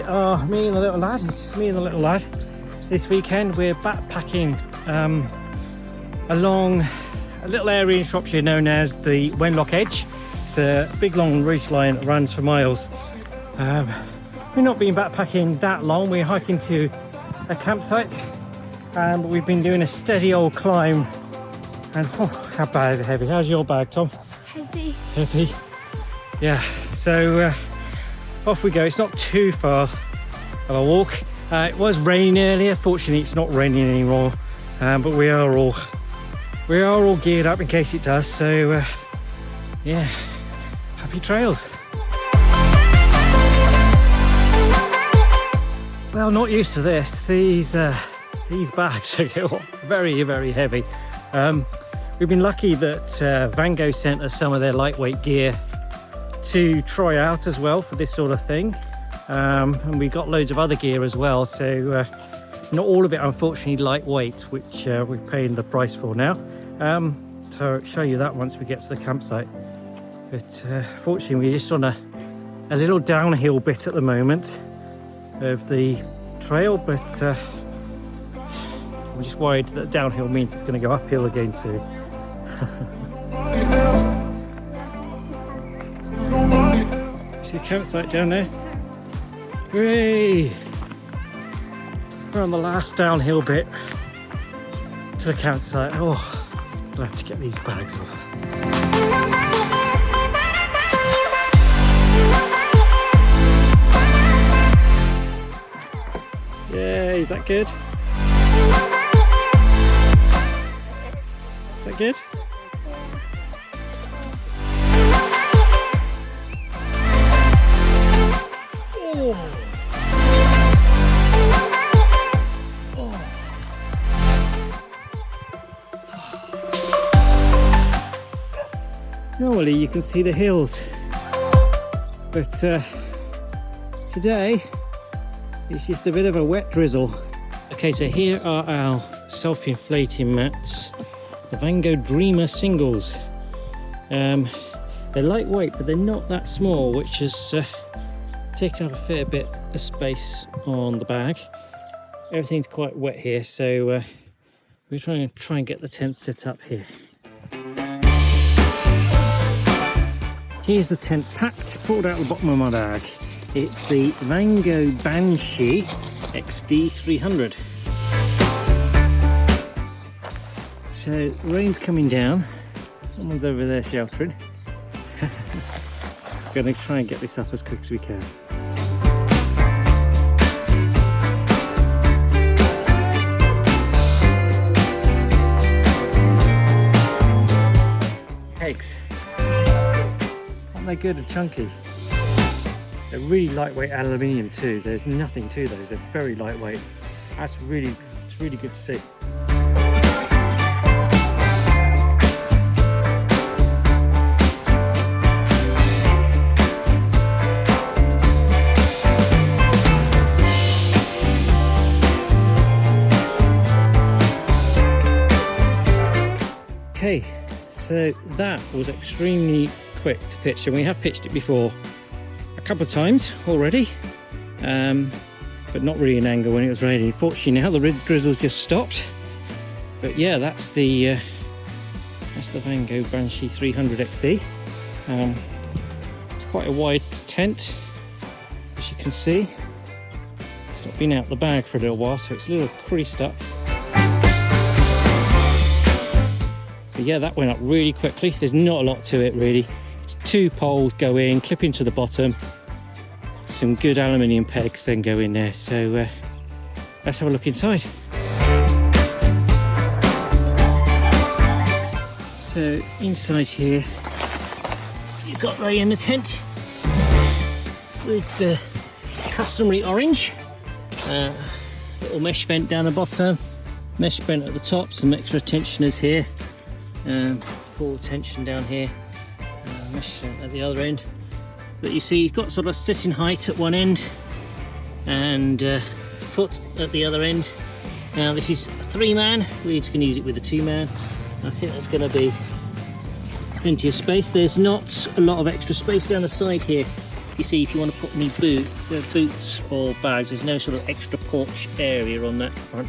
me and the little lad. It's just me and the little lad. This weekend we're backpacking along a little area in Shropshire known as the Wenlock Edge. It's a big long ridge line that runs for miles. We've not been backpacking that long. We're hiking to a campsite, but we've been doing a steady old climb. And how bad is it heavy? How's your bag, Tom? Heavy. Heavy. Yeah. So off we go. It's not too far of a walk. It was raining earlier. Fortunately, it's not raining anymore. But we are all geared up in case it does. So yeah, happy trails. Well, not used to this. These bags are very, very heavy. We've been lucky that Vango sent us some of their lightweight gear to try out as well for this sort of thing. And we got loads of other gear as well. So not all of it, unfortunately, lightweight, which we're paying the price for now. So I'll show you that once we get to the campsite. But fortunately, we're just on a little downhill bit at the moment of the trail, but I'm just worried that downhill means it's going to go uphill again soon. See the campsite down there? Hooray! We're on the last downhill bit to the campsite. Oh, I'll have to get these bags off. Yeah, is that good? Is that good? Oh. Normally you can see the hills, but today it's just a bit of a wet drizzle. Okay, so here are our self-inflating mats, the Vango Dreamer singles. They're lightweight, but they're not that small, which has taken up a fair bit of space on the bag. Everything's quite wet here, so we're trying to get the tent set up here. Here's the tent packed, pulled out the bottom of my bag. It's the Vango Banshee XD300. So rain's coming down. Someone's over there sheltering. Going to try and get this up as quick as we can. Eggs. Aren't they good and chunky? They're really lightweight aluminium too. There's nothing to those. They're very lightweight. It's really good to see. Okay, so that was extremely quick to pitch, and we have pitched it before a couple of times already, but not really in anger when it was raining. Fortunately now the drizzle's just stopped. But yeah, that's the Vango Banshee 300 XD. It's quite a wide tent, as you can see. It's not been out the bag for a little while, so it's a little creased up. But yeah, that went up really quickly. There's not a lot to it really. It's 2 poles go in, clip into the bottom. Some good aluminium pegs then go in there. So let's have a look inside. So inside here, you've got Ray in the tent with the customary orange. Little mesh vent down the bottom, mesh vent at the top, some extra tensioners here. Full tension down here, mesh at the other end. But you see you've got sort of sitting height at one end and foot at the other end. Now this is a 3-man, we're just going to use it with a 2-man. I think that's going to be plenty of space. There's not a lot of extra space down the side here you see, if you want to put any boots or bags, there's no sort of extra porch area on that front.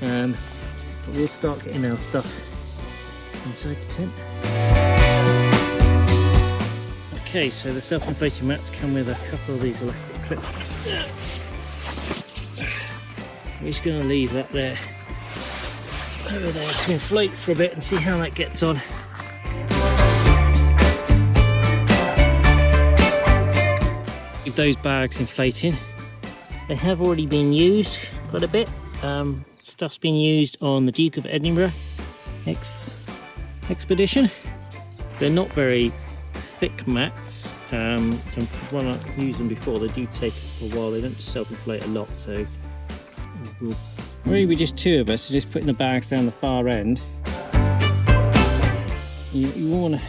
But we'll start getting our stuff inside the tent. Okay, so the self-inflating mats come with a couple of these elastic clips. We're just going to leave that there, over there, to inflate for a bit and see how that gets on. Keep those bags inflating. They have already been used quite a bit. Stuff's been used on the Duke of Edinburgh expedition. They're not very thick mats, and when I've used them before, they do take a while. They don't self-inflate a lot, so really we're just two of us, so just putting the bags down the far end. You want to,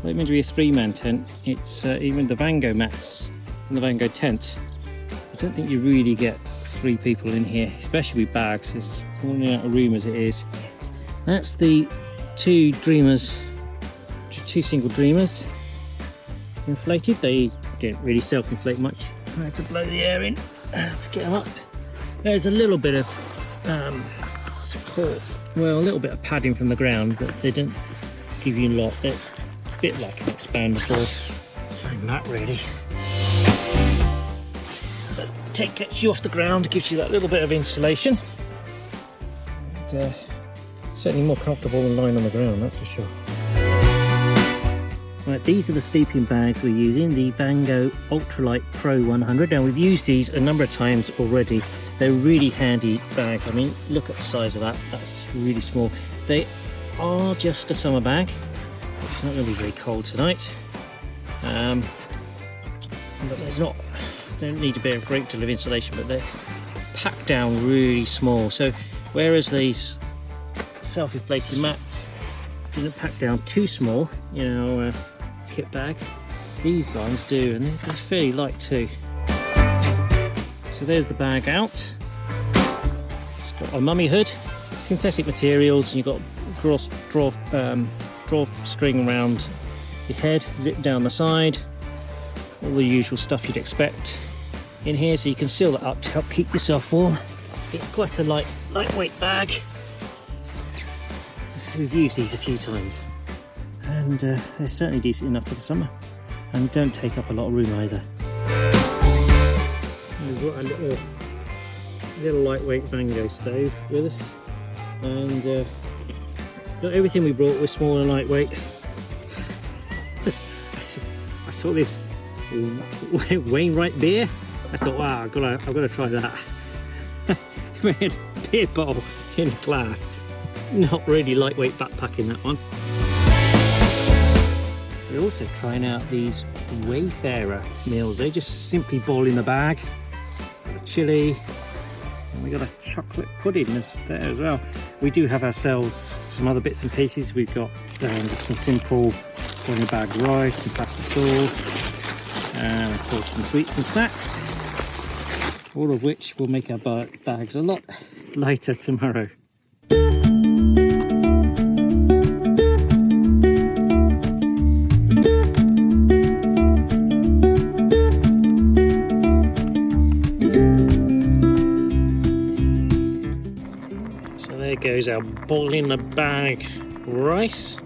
well, it's meant to be a 3-man tent. It's even the Vango mats in the Vango tent, I don't think you really get 3 people in here, especially with bags. It's running out of room as it is. That's the 2 Dreamers, 2 single Dreamers inflated. They don't really self-inflate much. I had to blow the air in to get them up. There's a little bit of support, well, a little bit of padding from the ground, but they don't give you a lot. They're a bit like an expandable like that, really. But the tent gets you off the ground, gives you that little bit of insulation. And, certainly more comfortable than lying on the ground, that's for sure. Right, these are the sleeping bags we're using, the Vango Ultralight Pro 100. Now, we've used these a number of times already. They're really handy bags. I mean, look at the size of that. That's really small. They are just a summer bag. It's not going to be very cold tonight. But they don't need a great deal of insulation, but they're packed down really small. So whereas these self-inflating mats didn't pack down too small, you know, kit bag, these ones do, and they're fairly light too. So there's the bag out. It's got a mummy hood, synthetic materials, and you've got draw string around your head, zip down the side, all the usual stuff you'd expect in here, so you can seal that up to help keep yourself warm. It's quite a lightweight bag. So we've used these a few times, and they're certainly decent enough for the summer, and don't take up a lot of room either. We've got a little lightweight Vango stove with us, and not everything we brought was small and lightweight. I saw this Wainwright beer. I thought, wow, I've got to try that. We had a beer bottle in glass. Not really lightweight backpacking, that one. We're also trying out these Wayfarer meals. They just simply boil in the bag. Got a chilli, and we got a chocolate pudding there as well. We do have ourselves some other bits and pieces. We've got just some simple boil in the bag rice and pasta sauce, and of course some sweets and snacks. All of which will make our bags a lot lighter tomorrow. Goes our boil in the bag rice.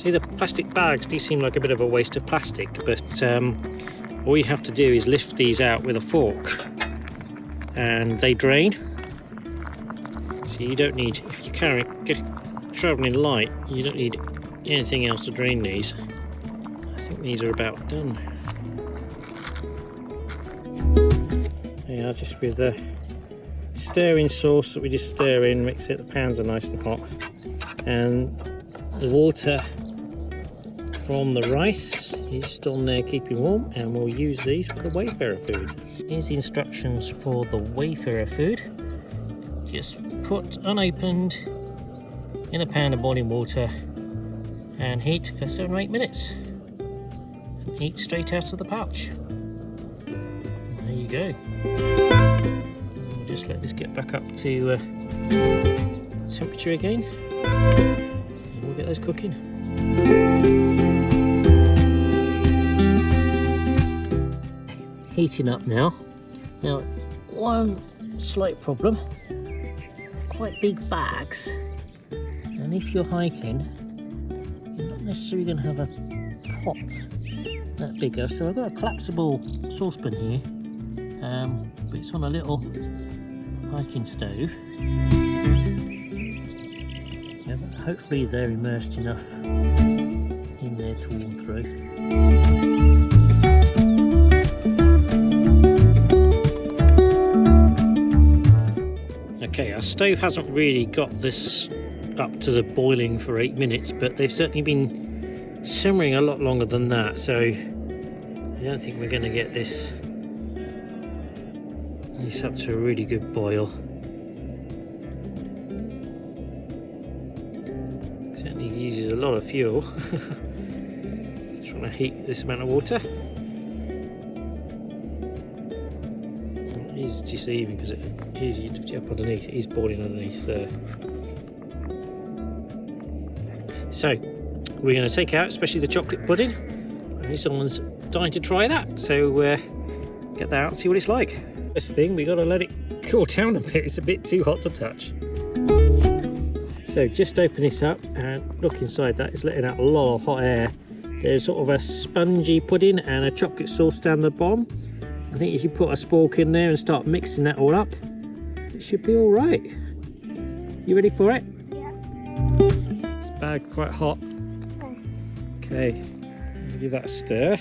See, the plastic bags do seem like a bit of a waste of plastic, but all you have to do is lift these out with a fork and they drain. So you don't need, if you're traveling light, you don't need anything else to drain these. I think these are about done. Yeah, just with the stirring sauce that we just stir in, mix it, the pans are nice and hot, and the water from the rice is still in there keeping warm, and we'll use these for the Wayfarer food. Here's the instructions for the Wayfarer food. Just put unopened in a pan of boiling water and heat for 7 or 8 minutes. And eat straight out of the pouch. There you go. Just let this get back up to temperature again, and we'll get those cooking. heating up now. Now, one slight problem, quite big bags, and if you're hiking, you're not necessarily going to have a pot that bigger. So I've got a collapsible saucepan here, but it's on a little hiking stove. Yeah, but hopefully they're immersed enough in there to warm through. Okay, our stove hasn't really got this up to the boiling for 8 minutes, but they've certainly been simmering a lot longer than that, so I don't think we're going to get this up to a really good boil. Certainly uses a lot of fuel. Trying to heat this amount of water. It is deceiving because it is up underneath. It is boiling underneath there. So we're going to take out, especially the chocolate pudding. I know someone's dying to try that, so get that out and see what it's like. First thing, we got to let it cool down a bit. It's a bit too hot to touch. So just open this up and look inside that. It's letting out a lot of hot air. There's sort of a spongy pudding and a chocolate sauce down the bottom. I think if you put a spork in there and start mixing that all up, it should be all right. You ready for it? Yeah. This bag's quite hot. Okay, give that a stir.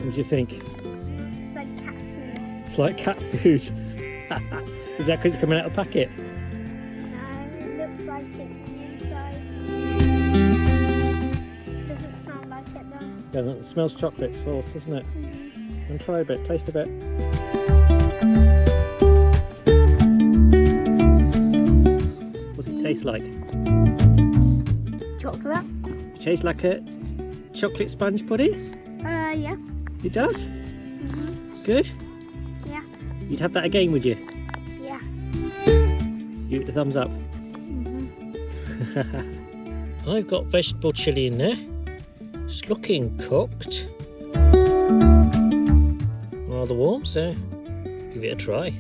What do you think? It's like cat food. It's like cat food. Is that because it's coming out of the packet? No, it looks like it on the inside. Doesn't smell like it though. Doesn't it? Smells chocolate sauce, doesn't it? And try a bit, taste a bit. What's it taste like? Chocolate? It tastes like a chocolate sponge pudding? Yeah. It does? Good? Yeah. You'd have that again, would you? Yeah. Give it a thumbs up. I've got vegetable chilli in there. It's looking cooked. Rather warm, so give it a try.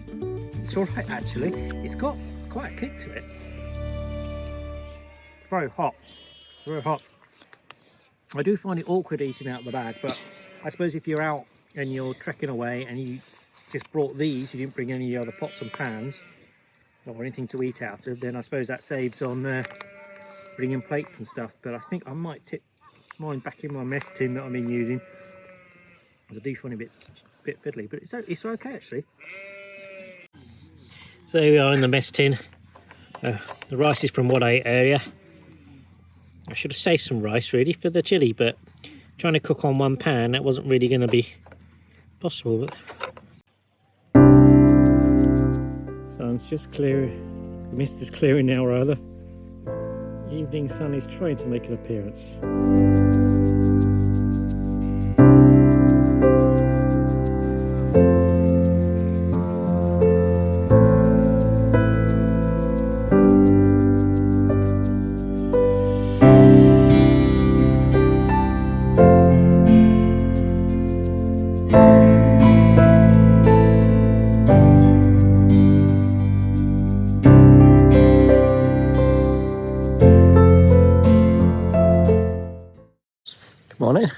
It's alright actually. It's got quite a kick to it. Very hot. Very hot. I do find it awkward eating out of the bag, but I suppose if you're out and you're trekking away and you just brought these, you didn't bring any other pots and pans or anything to eat out of, then I suppose that saves on bringing plates and stuff. But I think I might tip mine back in my mess tin that I've been using. I do find it a bit fiddly, but it's okay actually. So there we are in the mess tin. The rice is from what I ate earlier. I should have saved some rice really for the chilli, but trying to cook on one pan, that wasn't really going to be possible. But sun's just clear, the mist is clearing now rather. Evening sun is trying to make an appearance. Morning.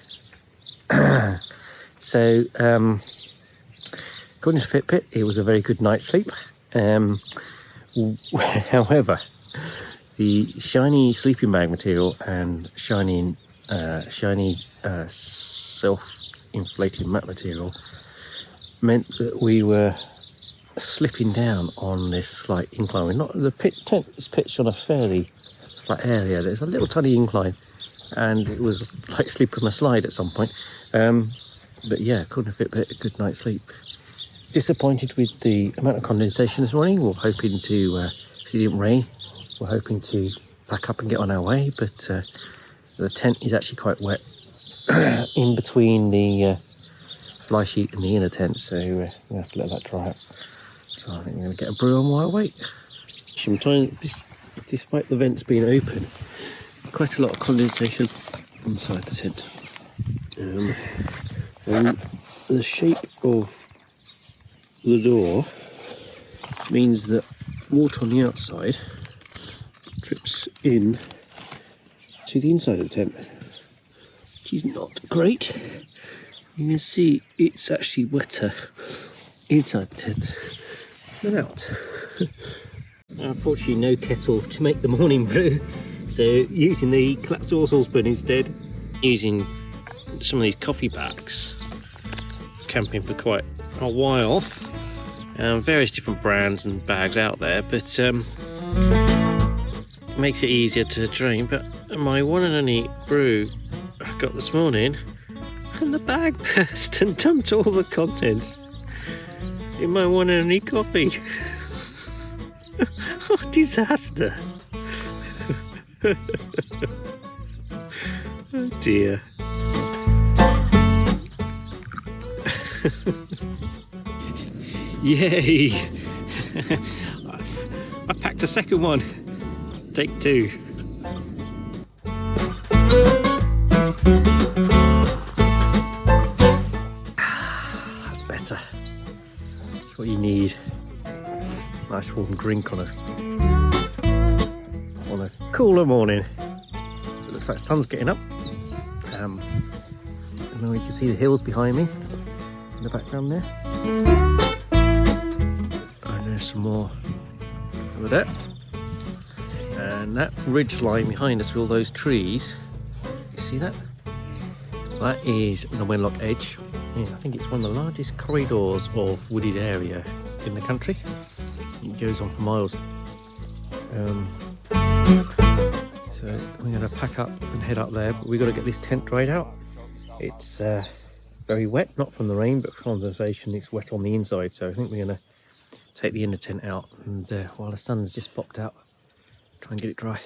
So according to Fitbit, it was a very good night's sleep. However, the shiny sleeping bag material and shiny self-inflating mat material meant that we were slipping down on this slight incline. The tent is pitched on a fairly flat area. There's a little tiny incline, and it was like sleeping on a slide at some point. But yeah, couldn't fit a good night's sleep. Disappointed with the amount of condensation this morning. We're hoping to, because it didn't rain, we're hoping to pack up and get on our way, but the tent is actually quite wet in between the fly sheet and the inner tent, so we're gonna have to let that dry out. So I think we're gonna get a brew on while I wait. Sometimes, despite the vents being open, quite a lot of condensation inside the tent. And the shape of the door means that water on the outside drips in to the inside of the tent, which is not great. You can see it's actually wetter inside the tent than out. Unfortunately, no kettle to make the morning brew, so using the collapsible saucepan instead, using some of these coffee bags. Camping for quite a while, various different brands and bags out there, but it makes it easier to drain. But my one and only brew I got this morning, and the bag burst and dumped all the contents in my one and only coffee. Oh, disaster. Oh dear. Yay! I packed a second one. Take 2. That's better. That's what you need. Nice warm drink on a cooler morning. It looks like the sun's getting up. And then we can see the hills behind me in the background there. And there's some more over there. And that ridge line behind us with all those trees, you see that? That is the Wenlock Edge. Yeah, I think it's one of the largest corridors of wooded area in the country. It goes on for miles. So we're going to pack up and head up there, but we've got to get this tent dried out. It's very wet, not from the rain, but from condensation. It's wet on the inside, so I think we're going to take the inner tent out, and while the sun's just popped out, try and get it dry.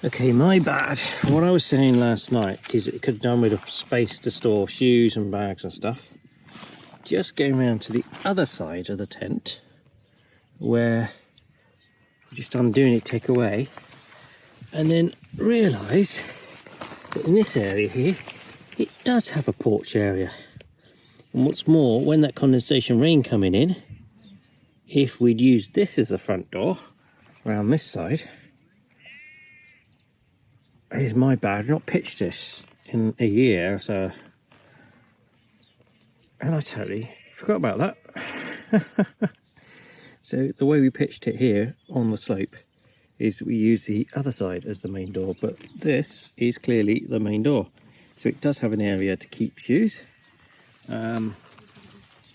Okay, my bad. What I was saying last night is it could have done with a space to store shoes and bags and stuff. Just going around to the other side of the tent, where just undoing it, take away, and then realise that in this area here, it does have a porch area. And what's more, when that condensation rain coming in, if we'd used this as the front door, around this side, here's my bad, I've not pitched this in a year, so, and I totally forgot about that. So the way we pitched it here on the slope is we use the other side as the main door, but this is clearly the main door. So it does have an area to keep shoes,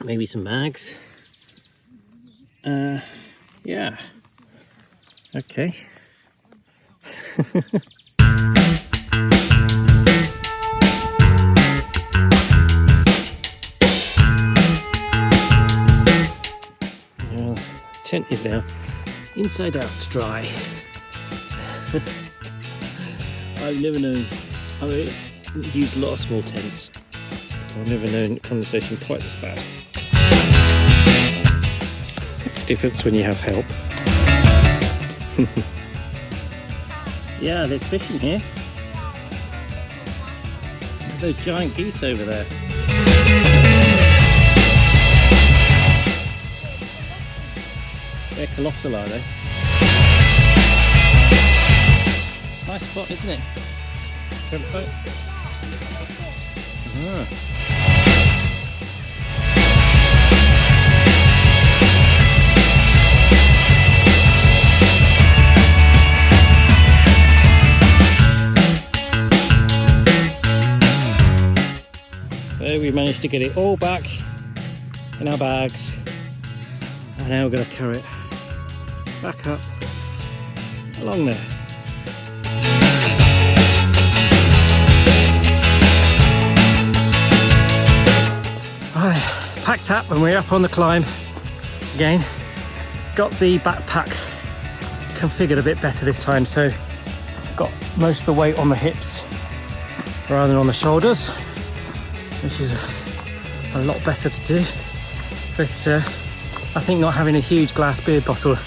maybe some bags. Yeah, okay. Tent is now inside out to dry. I've never known, I use a lot of small tents, I've never known condensation quite this bad. It's different when you have help. Yeah, there's fish in here. Those giant geese over there. They're colossal, are they? It's a nice spot, isn't it? Campsite. So we managed to get it all back in our bags, and now we're going to carry it back up along there. Right, packed up and we're up on the climb again. Got the backpack configured a bit better this time, so got most of the weight on the hips rather than on the shoulders, which is a lot better to do. But I think not having a huge glass beer bottle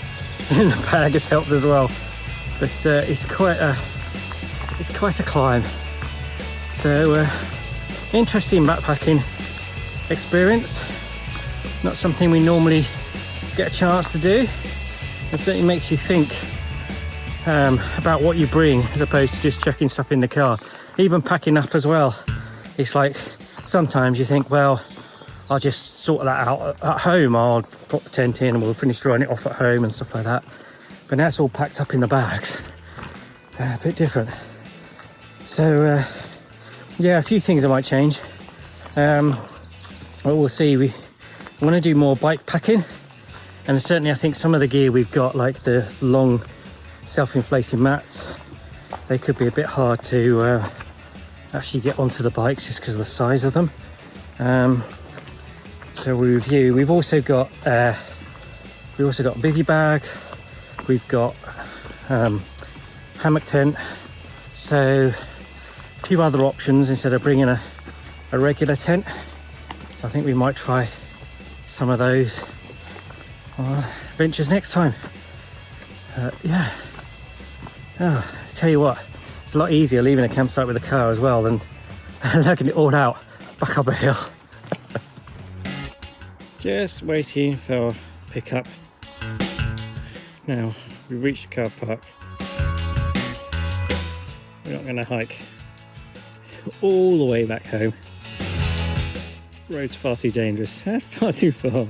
in the bag has helped as well. But it's quite a climb. So interesting backpacking experience. Not something we normally get a chance to do. It certainly makes you think about what you bring as opposed to just chucking stuff in the car. Even packing up as well. It's like sometimes you think, well, I'll just sort that out at home. I'll put the tent in and we'll finish drying it off at home and stuff like that. But now it's all packed up in the bags. A bit different. So yeah, a few things I might change. Well, we'll see. We want to do more bike packing, and certainly I think some of the gear we've got, like the long self-inflating mats, they could be a bit hard to actually get onto the bikes just because of the size of them. So we review. We've also got bivy bags. We've got hammock tent. So a few other options instead of bringing a regular tent. So I think we might try some of those ventures next time. Yeah. Oh, I tell you what, it's a lot easier leaving a campsite with a car as well than lugging it all out back up a hill. Just waiting for pickup. Now we've reached the car park. We're not going to hike all the way back home. The road's far too dangerous. That's far too far.